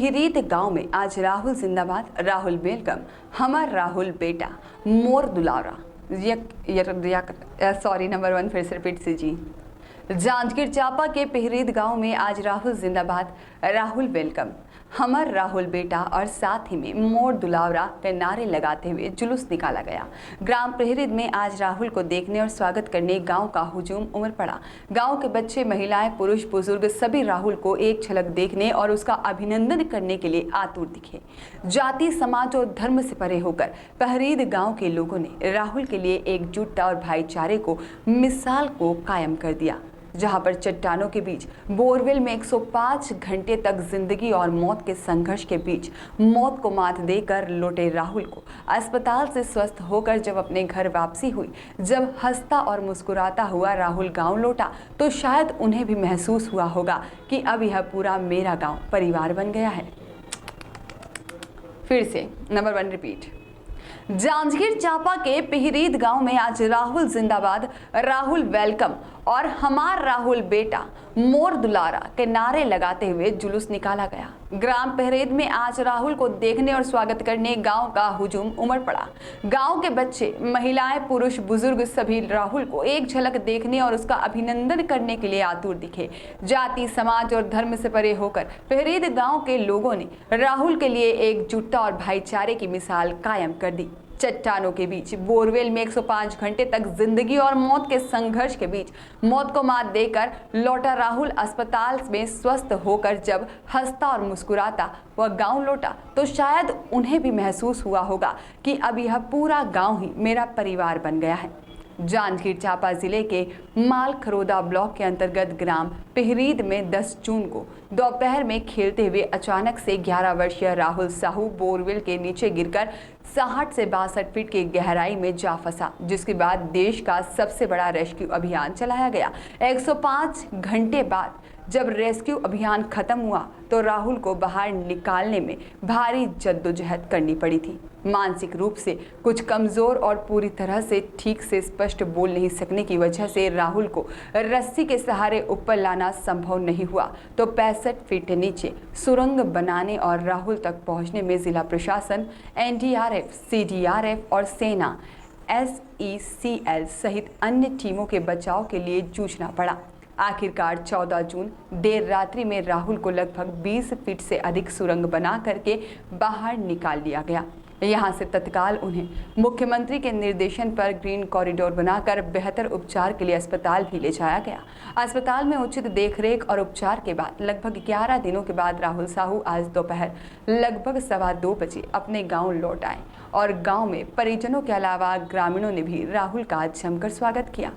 पिहरीत गांव में आज राहुल जिंदाबाद, राहुल वेलकम, हमार राहुल बेटा, मोर दुलारा। सॉरी, नंबर 1 फिर से रिपीट कीजिए। जांजगीर चांपा के पिहरीत गांव में आज राहुल जिंदाबाद, राहुल वेलकम, हमार राहुल बेटा और साथ ही में मोर दुलावरा के नारे लगाते हुए जुलूस निकाला गया। ग्राम पिहरीत में आज राहुल को देखने और स्वागत करने गांव का हुजूम उमड़ पड़ा। गांव के बच्चे, महिलाएं, पुरुष, बुजुर्ग सभी राहुल को एक झलक देखने और उसका अभिनंदन करने के लिए आतुर दिखे। जाति, समाज और धर्म से परे होकर पिहरीत गाँव के लोगों ने राहुल के लिए एकजुटता और भाईचारे को मिसाल को कायम कर दिया। जहां पर चट्टानों के बीच बोरवेल में 105 घंटे तक जिंदगी और मौत के संघर्ष के बीच मौत को मात देकर लौटे राहुल को अस्पताल से स्वस्थ होकर जब अपने घर वापसी हुई, जब हंसता और मुस्कुराता हुआ राहुल गांव लौटा, तो शायद उन्हें भी महसूस हुआ होगा कि अब यह पूरा मेरा गांव परिवार बन गया है। फिर से नंबर 1 रिपीट। जांजगीर चांपा के पिहरीत गांव में आज राहुल जिंदाबाद, राहुल वेलकम और हमार राहुल बेटा, मोर दुलारा के नारे लगाते हुए जुलूस निकाला गया। ग्राम पिहरीत में आज राहुल को देखने और स्वागत करने गांव का हुजूम उमड़ पड़ा। गांव के बच्चे, महिलाएं, पुरुष, बुजुर्ग सभी राहुल को एक झलक देखने और उसका अभिनंदन करने के लिए आतुर दिखे। जाति, समाज और धर्म से परे होकर पिहरीत गांव के लोगों ने राहुल के लिए एकजुटता और भाईचारे की मिसाल कायम कर दी। चट्टानों के बीच बोरवेल में 105 घंटे तक जिंदगी और मौत के संघर्ष के बीच मौत को मात देकर लौटा राहुल अस्पताल में स्वस्थ होकर जब हंसता और मुस्कुराता वह गांव लौटा, तो शायद उन्हें भी महसूस हुआ होगा कि अब यह पूरा गांव ही मेरा परिवार बन गया है। जांजगीर चांपा जिले के मालखरोदा ब्लॉक के अंतर्गत ग्राम पिहरीत में 10 जून को दोपहर में खेलते हुए अचानक से 11 वर्षीय राहुल साहू बोरवेल के नीचे गिरकर 60 से 62 फीट की गहराई में जा फंसा, जिसके बाद देश का सबसे बड़ा रेस्क्यू अभियान चलाया गया। 105 घंटे बाद जब रेस्क्यू अभियान खत्म हुआ तो राहुल को बाहर निकालने में भारी जद्दोजहद करनी पड़ी थी। मानसिक रूप से कुछ कमजोर और पूरी तरह से ठीक से स्पष्ट बोल नहीं सकने की वजह से राहुल को रस्सी के सहारे ऊपर लाना संभव नहीं हुआ, तो 65 फीट नीचे सुरंग बनाने और राहुल तक पहुंचने में जिला प्रशासन, एनडीआरएफ, सीडीआरएफ और सेना, SECL सहित अन्य टीमों के बचाव के लिए जूझना पड़ा। आखिरकार 14 जून देर रात्रि में राहुल को लगभग 20 फीट से अधिक सुरंग बना करके बाहर निकाल लिया गया। यहां से तत्काल उन्हें मुख्यमंत्री के निर्देशन पर ग्रीन कॉरिडोर बनाकर बेहतर उपचार के लिए अस्पताल भी ले जाया गया। अस्पताल में उचित देखरेख और उपचार के बाद लगभग 11 दिनों के बाद राहुल साहू आज दोपहर लगभग 2:15 बजे अपने गांव लौट आए और गांव में परिजनों के अलावा ग्रामीणों ने भी राहुल का जमकर स्वागत किया।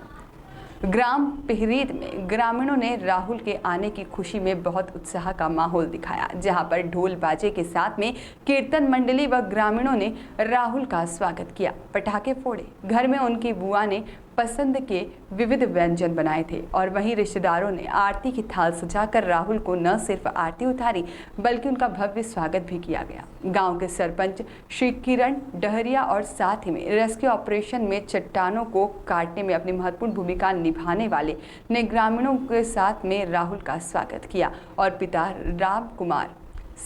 ग्राम पिहरीत में ग्रामीणों ने राहुल के आने की खुशी में बहुत उत्साह का माहौल दिखाया, जहां पर ढोल बाजे के साथ में कीर्तन मंडली व ग्रामीणों ने राहुल का स्वागत किया, पटाखे फोड़े। घर में उनकी बुआ ने पसंद के विविध व्यंजन बनाए थे और वहीं रिश्तेदारों ने आरती की थाल सजाकर राहुल को न सिर्फ आरती उतारी बल्कि उनका भव्य स्वागत भी किया गया। गांव के सरपंच श्री किरण डहरिया और साथ ही में रेस्क्यू ऑपरेशन में चट्टानों को काटने में अपनी महत्वपूर्ण भूमिका निभाने वाले ने ग्रामीणों के साथ में राहुल का स्वागत किया और पिता राम कुमार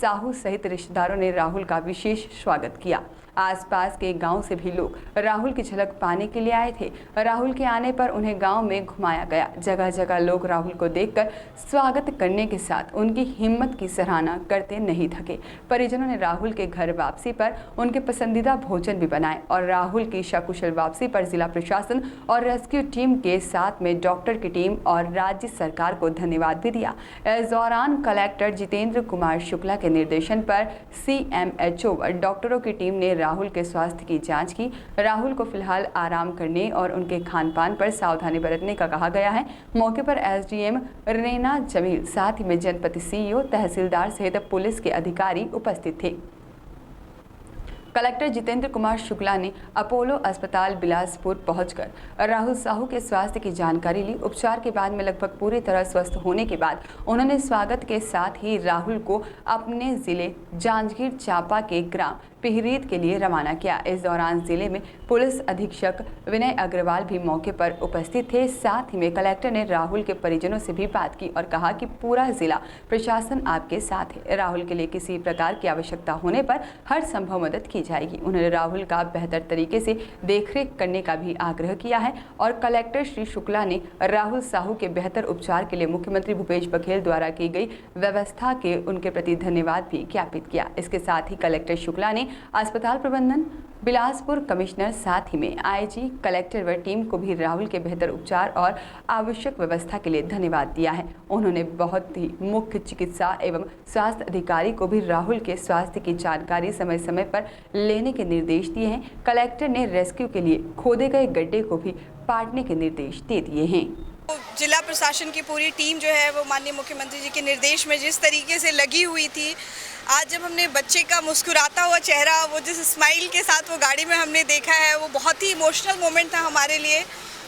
साहू सहित रिश्तेदारों ने राहुल का विशेष स्वागत किया। आसपास के गांव से भी लोग राहुल की झलक पाने के लिए आए थे। राहुल के आने पर उन्हें गांव में घुमाया गया। जगह जगह लोग राहुल को देखकर स्वागत करने के साथ उनकी हिम्मत की सराहना करते नहीं थके। परिजनों ने राहुल के घर वापसी पर उनके पसंदीदा भोजन भी बनाए और राहुल की सकुशल वापसी पर जिला प्रशासन और रेस्क्यू टीम के साथ में डॉक्टर की टीम और राज्य सरकार को धन्यवाद भी दिया। इस दौरान कलेक्टर जितेंद्र कुमार शुक्ला के निर्देशन पर CMHO व डॉक्टरों की टीम ने राहुल के स्वास्थ्य की जांच की। राहुल को फिलहाल आराम करने और उनके खान पान पर सावधानी बरतने का कहा गया है। मौके पर SDM रेना जमील, साथ ही में जनपद CEO, तहसीलदार सहित पुलिस के अधिकारी उपस्थित थे। कलेक्टर जितेंद्र कुमार शुक्ला ने अपोलो अस्पताल बिलासपुर पहुंचकर राहुल साहू के स्वास्थ्य की जानकारी ली। उपचार के बाद में लगभग पूरी तरह स्वस्थ होने के बाद उन्होंने स्वागत के साथ ही राहुल को अपने जिले जांजगीर चांपा के ग्राम पिहरीद के लिए रवाना किया। इस दौरान जिले में पुलिस अधीक्षक विनय अग्रवाल भी मौके पर उपस्थित थे। साथ ही में कलेक्टर ने राहुल के परिजनों से भी बात की और कहा कि पूरा जिला प्रशासन आपके साथ है। राहुल के लिए किसी प्रकार की आवश्यकता होने पर हर संभव मदद की जाएगी। उन्होंने राहुल का बेहतर तरीके से देखरेख करने का भी आग्रह किया है और कलेक्टर श्री शुक्ला ने राहुल साहू के बेहतर उपचार के लिए मुख्यमंत्री भूपेश बघेल द्वारा की गई व्यवस्था के उनके प्रति धन्यवाद भी ज्ञापित किया। इसके साथ ही कलेक्टर शुक्ला ने अस्पताल प्रबंधन, बिलासपुर कमिश्नर, साथ ही में आईजी, कलेक्टर व टीम को भी राहुल के बेहतर उपचार और आवश्यक व्यवस्था के लिए धन्यवाद दिया है। उन्होंने बहुत ही मुख्य चिकित्सा एवं स्वास्थ्य अधिकारी को भी राहुल के स्वास्थ्य की जानकारी समय समय पर लेने के निर्देश दिए हैं। कलेक्टर ने रेस्क्यू के लिए खोदे गए गड्ढे को भी पाटने के निर्देश दे दिए हैं। जिला प्रशासन की पूरी टीम जो है वो माननीय मुख्यमंत्री जी के निर्देश में जिस तरीके से लगी हुई थी, आज जब हमने बच्चे का मुस्कुराता हुआ चेहरा, वो जिस स्माइल के साथ वो गाड़ी में हमने देखा है, वो बहुत ही इमोशनल मोमेंट था हमारे लिए।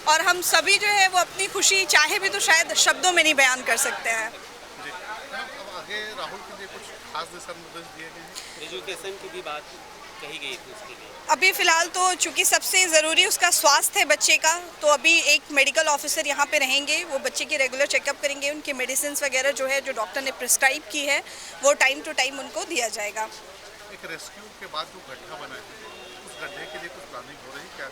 और हम सभी जो है वो अपनी खुशी चाहे भी तो शायद शब्दों में नहीं बयान कर सकते हैं। जी। अब आगे राहुल के लिए कुछ खास दिशा निर्देश दिए गए हैं? एजुकेशन की भी बात कही गई थी उसके लिए। अभी फ़िलहाल तो चूँकि सबसे ज़रूरी उसका स्वास्थ्य है बच्चे का, तो अभी एक मेडिकल ऑफिसर यहाँ पे रहेंगे, वो बच्चे की रेगुलर चेकअप करेंगे। उनकी मेडिसिन वगैरह जो है, जो डॉक्टर ने प्रिस्क्राइब की है, वो टाइम टू टाइम उनको दिया जाएगा। एक रेस्क्यू के बाद जो गड्ढा बना है, उस गड्ढे के लिए कुछ प्लानिंग हो रही है क्या?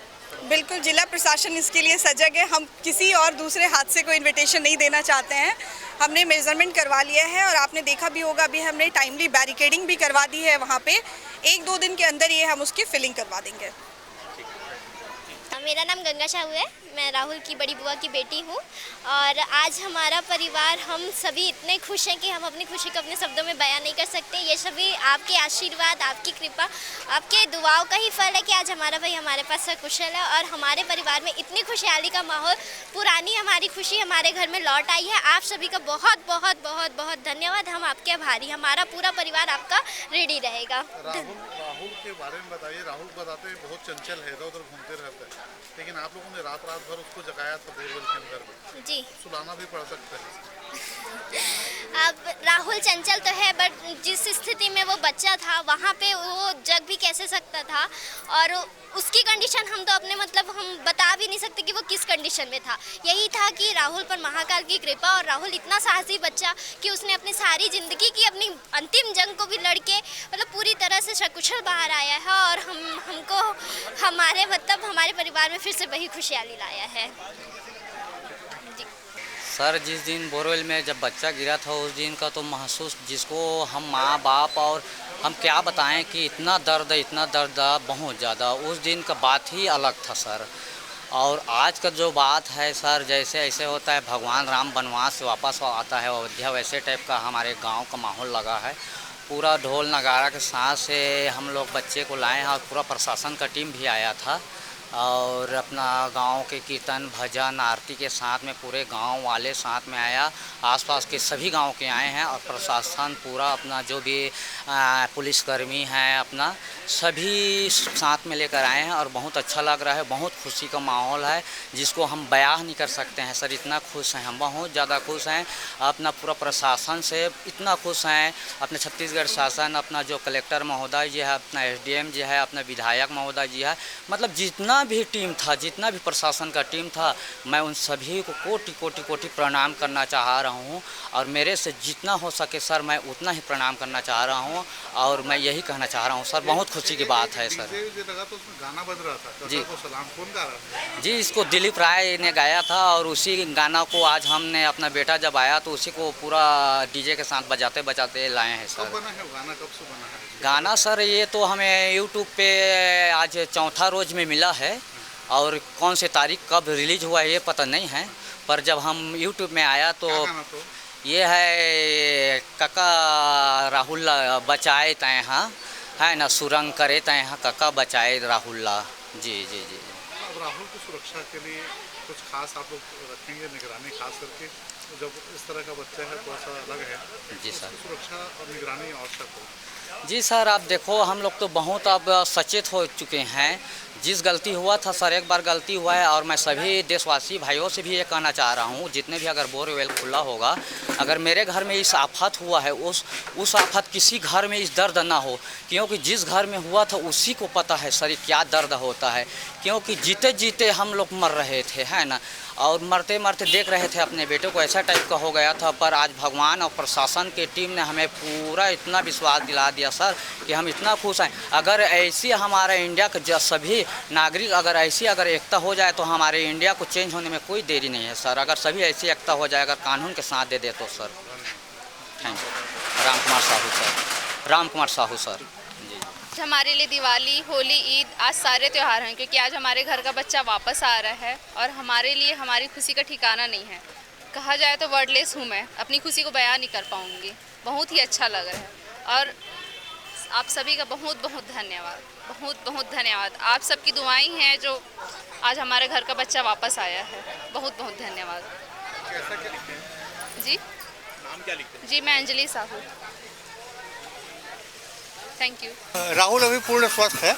बिल्कुल, जिला प्रशासन इसके लिए सजग है। हम किसी और दूसरे हादसे को इन्विटेशन नहीं देना चाहते हैं। हमने मेजरमेंट करवा लिया है और आपने देखा भी होगा, अभी हमने टाइमली बैरिकेडिंग भी करवा दी है वहाँ पे। 1-2 दिन के अंदर ये हम उसकी फिलिंग करवा देंगे। मेरा नाम गंगा शाहू है, मैं राहुल की बड़ी बुआ की बेटी हूँ और आज हमारा परिवार, हम सभी इतने खुश हैं कि हम अपनी खुशी को अपने शब्दों में बयान नहीं कर सकते। ये सभी आपके आशीर्वाद, आपकी कृपा, आपके दुआओं का ही फल है कि आज हमारा भाई हमारे पास सकुशल है और हमारे परिवार में इतनी खुशहाली का माहौल, पुरानी हमारी खुशी हमारे घर में लौट आई है। आप सभी का बहुत बहुत बहुत बहुत धन्यवाद। हम आपके आभारी, हमारा पूरा परिवार आपका रेडी रहेगा। राहुल के बारे में बताइए। राहुल बताते हैं बहुत चंचल है, इधर उधर घूमते रहता है, लेकिन आप लोगों ने रात भर उसको जगाया था बोरवेल के अंदर में। जी, सुलाना भी पड़ सकता है। अब राहुल चंचल तो है, बट जिस स्थिति में वो बच्चा था वहाँ पे वो जग भी कैसे सकता था और उसकी कंडीशन हम तो अपने हम बता भी नहीं सकते कि वो किस कंडीशन में था। यही था कि राहुल पर महाकाल की कृपा और राहुल इतना साहसी बच्चा कि उसने अपनी सारी ज़िंदगी की अपनी अंतिम जंग को भी लड़के पूरी तरह से सकुशल बाहर आया है और हमको हमारे हमारे परिवार में फिर से वही खुशहाली लाया है। सर, जिस दिन बोरवेल में जब बच्चा गिरा था उस दिन का तो महसूस, जिसको हम माँ बाप और हम क्या बताएं कि इतना दर्द बहुत ज़्यादा, उस दिन का बात ही अलग था सर। और आज का जो बात है सर, जैसे ऐसे होता है भगवान राम वनवास से वापस आता है अयोध्या, वैसे टाइप का हमारे गांव का माहौल लगा है। पूरा ढोल नगारा के साथ से हम लोग बच्चे को लाए हैं और पूरा प्रशासन का टीम भी आया था और अपना गांव के कीर्तन भजन आरती के साथ में पूरे गांव वाले साथ में आया, आसपास के सभी गांव के आए हैं और प्रशासन पूरा अपना जो भी पुलिसकर्मी हैं अपना सभी साथ में लेकर आए हैं और बहुत अच्छा लग रहा है। बहुत खुशी का माहौल है जिसको हम बयान नहीं कर सकते हैं सर। इतना खुश हैं हम, बहुत ज़्यादा खुश हैं। अपना पूरा प्रशासन से इतना खुश हैं, अपने छत्तीसगढ़ शासन, अपना जो कलेक्टर महोदय जी है, अपना SDM जी है, अपना विधायक महोदय जी है, जितना भी टीम था, जितना भी प्रशासन का टीम था, मैं उन सभी को कोटि कोटि प्रणाम करना चाह रहा हूं और मेरे से जितना हो सके सर मैं उतना ही प्रणाम करना चाह रहा हूं और मैं यही कहना चाह रहा हूं सर। बहुत खुशी की बात है सर। लगा तो उसमें गाना बज रहा था जी, को सलाम कौन गा रहा था? जी, इसको दिलीप राय ने गाया था और उसी गाना को आज हमने अपना बेटा जब आया तो उसी को पूरा DJ के साथ बजाते बजाते लाए हैं सर। कब बना है गाना, कब से बना है गाना सर? ये तो हमें YouTube पे आज चौथा रोज में मिला है और कौन से तारीख कब रिलीज हुआ है ये पता नहीं है, पर जब हम YouTube में आया तो ये है कका राहुल बचाए तय हाँ है ना, सुरंग करे तय हाँ कका बचाए राहुल। जी जी जी। अब राहुल की सुरक्षा के लिए कुछ खास आप लोग रखेंगे निगरानी, खास करके जब इस तरह का बच्चा है थोड़ा सा अलग है? जी सर, सुरक्षा और निगरानी आवश्यक हो। जी सर, आप देखो हम लोग तो बहुत अब सचेत हो चुके हैं। जिस गलती हुआ था सर, एक बार गलती हुआ है, और मैं सभी देशवासी भाइयों से भी ये कहना चाह रहा हूँ, जितने भी अगर बोरवेल खुला होगा, अगर मेरे घर में इस आफत हुआ है, उस आफत किसी घर में इस दर्द ना हो, क्योंकि जिस घर में हुआ था उसी को पता है सर क्या दर्द होता है। क्योंकि जीते जीते हम लोग मर रहे थे, है ना, और मरते मरते देख रहे थे अपने बेटे को ऐसा टाइप का हो गया था। पर आज भगवान और प्रशासन की टीम ने हमें पूरा इतना विश्वास दिला दिया सर कि हम इतना खुश हैं। अगर ऐसी हमारा इंडिया के सभी नागरिक अगर ऐसी अगर एकता हो जाए तो हमारे इंडिया को चेंज होने में कोई देरी नहीं है सर। अगर सभी ऐसी एकता हो जाए, अगर कानून के साथ दे दे तो sir. Thank you. Ram Kumar Sahu sir, Ram Kumar Sahu sir. हमारे लिए दिवाली, होली, ईद आज सारे त्यौहार हैं, क्योंकि आज हमारे घर का बच्चा वापस आ रहा है और हमारे लिए हमारी खुशी का ठिकाना नहीं है। कहा जाए तो वर्डलेस हूँ मैं, अपनी खुशी को बयान नहीं कर पाऊँगी। बहुत ही अच्छा लग रहा है और आप सभी का बहुत बहुत धन्यवाद, बहुत बहुत धन्यवाद। आप सबकी दुआएं हैं जो आज हमारे घर का बच्चा वापस आया है। बहुत बहुत धन्यवाद। जी नाम क्या लिखते हैं? जी मैं अंजलि साहू। Thank you. राहुल अभी पूर्ण स्वस्थ है,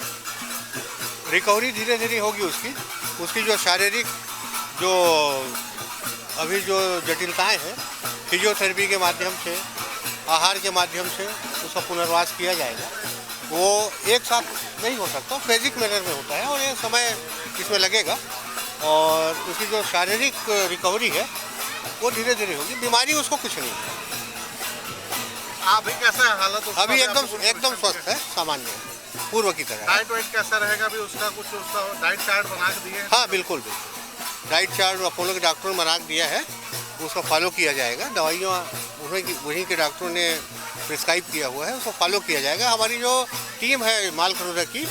रिकवरी धीरे धीरे होगी उसकी जो शारीरिक जो अभी जो जटिलताएं हैं, फिजियोथेरेपी के माध्यम से, आहार के माध्यम से उसका पुनर्वास किया जाएगा। वो एक साथ नहीं हो सकता, फेजिक मैनर में होता है और ये समय इसमें लगेगा। और उसकी जो शारीरिक रिकवरी है वो धीरे धीरे होगी। बीमारी उसको कुछ नहीं है। अभी कैसा है हालत उसका? अभी एकदम स्वस्थ है, सामान्य है, पूर्व की तरह। डाइट वाइट कैसा रहेगा अभी उसका? कुछ उसका डाइट चार्ट बना के दिए? हाँ बिल्कुल डाइट चार्ट अपोलो के डॉक्टरों ने बना के दिया है, उसको फॉलो किया जाएगा। दवाइयाँ वहीं के डॉक्टरों ने प्रिस्क्राइब किया हुआ है, उसको फॉलो किया जाएगा। हमारी जो टीम है माल खरोदा की,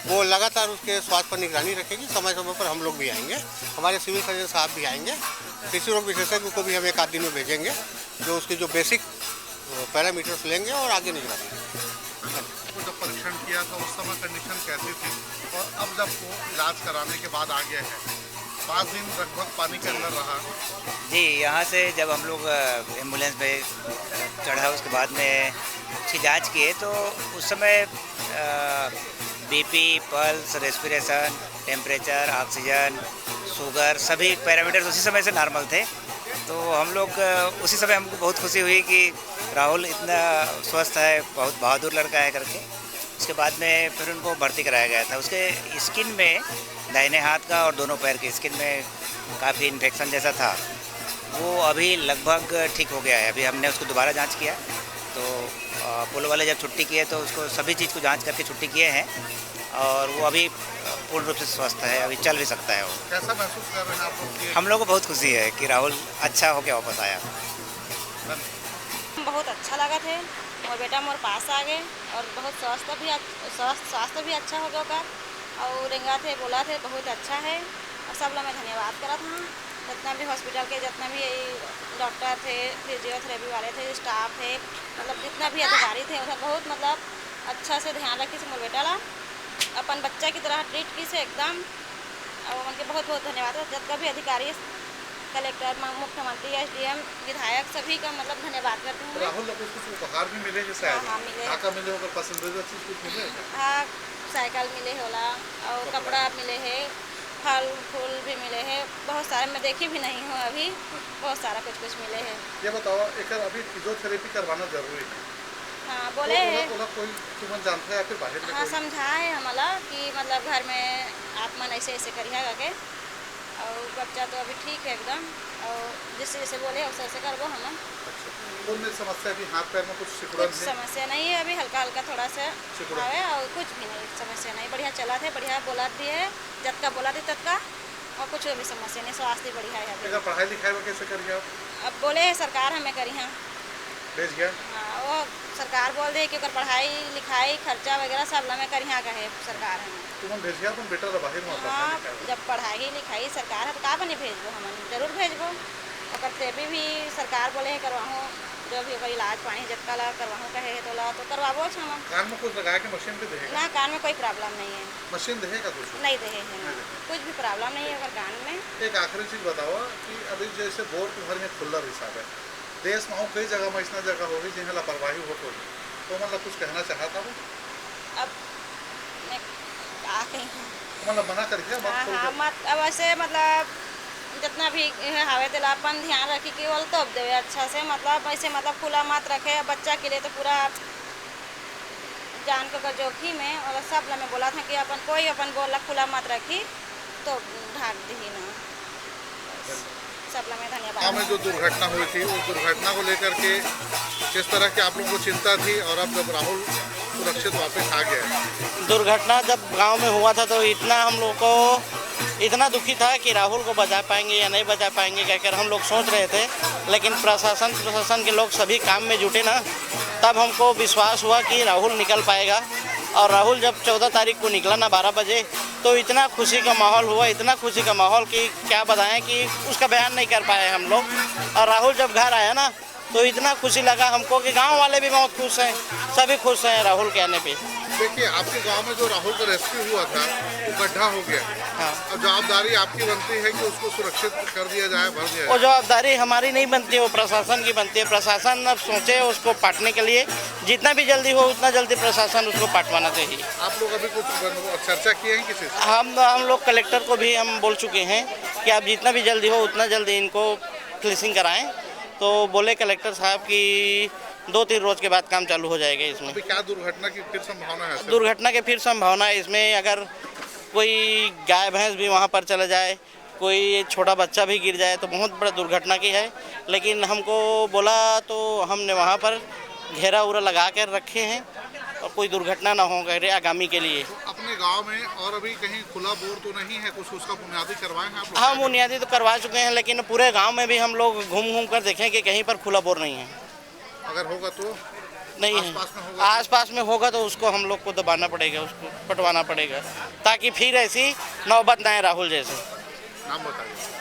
वो लगातार उसके स्वास्थ्य पर निगरानी रखेगी। समय समय पर हम लोग भी आएंगे, हमारे सिविल सर्जन साहब भी आएंगे, शिशु रोग विशेषज्ञ को भी हम एक आध दिन में भेजेंगे, जो उसके जो बेसिक पैरामीटर्स लेंगे और आगे निगरानी। तो जब परीक्षण किया था उस समय कंडीशन कैसी थी, और अब जब वो इलाज कराने के बाद आ गया है, 5 दिन लगभग पानी के अंदर रहा। जी, यहाँ से जब हम लोग एम्बुलेंस में चढ़ा, उसके बाद में उसकी जांच किए तो उस समय BP, pulse, respiration, temperature, oxygen, sugar, सभी पैरामीटर्स उसी समय से नॉर्मल थे। तो हम लोग उसी समय हमको बहुत खुशी हुई कि राहुल इतना स्वस्थ है, बहुत बहादुर लड़का है करके। उसके बाद में फिर उनको भर्ती कराया गया था। उसके स्किन में, दाहिने हाथ का और दोनों पैर की स्किन में काफ़ी इन्फेक्शन जैसा था, वो अभी लगभग ठीक हो गया है। अभी हमने उसको दोबारा जांच किया तो अपोलो वाले जब छुट्टी किए तो उसको सभी चीज़ को जांच करके छुट्टी किए हैं और वो अभी पूर्ण रूप से स्वस्थ है, अभी चल भी सकता है। वो कैसा महसूस कर रहे हैं आप लोग? हम लोग को बहुत खुशी है कि राहुल अच्छा होकर वापस आया। बहुत अच्छा लगा थे और बेटा मोर पास आ गए और बहुत स्वास्थ्य भी अच्छा हो गया का। और रेंगा थे, बोला थे बहुत अच्छा है और सब लोग मैं धन्यवाद करा था। जितना भी हॉस्पिटल के जितना भी डॉक्टर थे, फिजियोथेरेपी वाले थे, स्टाफ थे, मतलब जितना भी अधिकारी थे उधर बहुत मतलब अच्छा से ध्यान रखी से मोर बेटा ला अपन बच्चा की तरह ट्रीट की से एकदम। और उनके बहुत बहुत धन्यवाद। जितना भी अधिकारी, कलेक्टर, मुख्यमंत्री, SDM, विधायक, सभी का मतलब धन्यवाद करती हूँ। राहुल को कुछ उपहार भी मिले जैसे? हाँ मिले। काका मिले होगा, पसंदीदा चीज़ कुछ मिले? हाँ, साइकिल मिले होला और कपड़ा मिले है, फल फूल भी मिले हैं, बहुत सारे मैं देखी भी नहीं हूँ अभी, बहुत सारा कुछ मिले हैं। ये बताओ, एक अभी फिजियोथेरेपी करवाना जरूरी है? हाँ बोले हैं। कोई तुम जानते हैं फिर बाहर में? हाँ समझाए हमारा कि मतलब घर में आप मन ऐसे ऐसे करिए करके, और बच्चा तो अभी ठीक है एकदम, और जिससे जैसे बोले वैसे ऐसे करवो हम। अच्छा, में समस्या भी हाथ पैर में कुछ सिकुड़न कुछ समस्या नहीं है अभी, हल्का हल्का थोड़ा सा है और कुछ भी नहीं समस्या नहीं, बढ़िया चला थे, बढ़िया बोला भी है, जब का बोला थी तब का, और कुछ भी समस्या नहीं, स्वास्थ्य बढ़िया है अभी। पढ़ाई लिखाई में कैसे करिए आप? अब बोले है सरकार हमें करी हाँ भेज गया। हाँ, वो सरकार बोल दे कि अगर पढ़ाई लिखाई खर्चा वगैरह सब लमे कर यहाँ का है सरकार हमें। तुम भेज गया, तुम बेटा बाहर में? हाँ, जब पढ़ाई लिखाई सरकार है तो का बनी भेजबो, हम जरूर भेजबो। और तेबी भी सरकार बोले है करवाऊँ, जो भी अगर इलाज पानी जत्का ला करवाऊँ कहे तो ला तो करवाबो हम। कान में कुछ लगा के मशीन भी देगा? ना, कान में कोई प्रॉब्लम नहीं है। मशीन देगा कुछ? नहीं देहे है, कुछ भी प्रॉब्लम नहीं है अगर कान में। एक आखिरी चीज बताओ कि अभी जैसे बोर तुम्हारे में खुला हिसाब है, देश में कई जगह में इतना जगह होगी जहाँ लापरवाही हो तो तो मतलब कुछ कहना चाहा था वो? अब मैं क्या कहीं मतलब मना कर दिया बात खोल के? मत अब ऐसे मतलब जितना भी हवे तेला अपन ध्यान रखी केवल तब देवे अच्छा से, मतलब ऐसे मतलब खुला मत रखे बच्चा के लिए, तो पूरा जान को जोखिम है। और सब ला मैं बोला था कि अपन कोई अपन बोला खुला मत रखी तो ढाक दी ना। सब ला मैं धन्यवाद। में जो दुर्घटना हुई थी उस दुर्घटना को लेकर के किस तरह की आप लोगों को चिंता थी, और अब जब राहुल सुरक्षित वापस आ गया? दुर्घटना जब गांव में हुआ था तो इतना हम लोग को इतना दुखी था कि राहुल को बचा पाएंगे या नहीं बचा पाएंगे कहकर हम लोग सोच रहे थे, लेकिन प्रशासन के लोग सभी काम में जुटे ना, तब हमको विश्वास हुआ कि राहुल निकल पाएगा। और राहुल जब 14 तारीख को निकला ना 12 बजे, तो इतना खुशी का माहौल हुआ, इतना खुशी का माहौल कि क्या बताएं कि उसका बयान नहीं कर पाए हम लोग। और राहुल जब घर आया ना तो इतना खुशी लगा हमको कि गांव वाले भी बहुत खुश हैं, सभी खुश हैं राहुल के आने पे। देखिए आपके गांव में जो राहुल का रेस्क्यू हुआ था वो गड्ढा हो गया। हाँ। अब जवाबदारी आपकी बनती है कि उसको सुरक्षित कर दिया जाए, भर दिया वो जाए। जवाबदारी हमारी नहीं बनती है, वो प्रशासन की बनती है। प्रशासन अब सोचे उसको पाटने के लिए, जितना भी जल्दी हो उतना जल्दी प्रशासन उसको पाटवाना चाहिए। आप लोग अभी कुछ चर्चा किए हैं किसी से? हम लोग कलेक्टर को भी हम बोल चुके हैं कि आप जितना भी जल्दी हो उतना जल्दी इनको फिनिशिंग कराएं। तो बोले कलेक्टर साहब कि 2-3 रोज के बाद काम चालू हो जाएगा इसमें। अभी क्या दुर्घटना की फिर संभावना है? दुर्घटना की फिर संभावना है इसमें, अगर कोई गाय भैंस भी वहाँ पर चला जाए, कोई छोटा बच्चा भी गिर जाए तो बहुत बड़ा दुर्घटना की है। लेकिन हमको बोला तो हमने वहाँ पर घेरा उरा लगा कर रखे हैं और कोई दुर्घटना ना हो गए आगामी के लिए। तो अपने गांव में और अभी कहीं खुला बोर तो नहीं है, कुछ उसका बुनियादी करवाए हैं आप लोग? हाँ, बुनियादी तो करवा चुके हैं, लेकिन पूरे गांव में भी हम लोग घूम कर देखें कि कहीं पर खुला बोर नहीं है। अगर होगा तो नहीं है, आसपास में होगा तो उसको हम लोग को दबाना पड़ेगा, उसको पटवाना पड़ेगा, ताकि फिर ऐसी नौबत ना आए राहुल जैसे। नाम बताइए।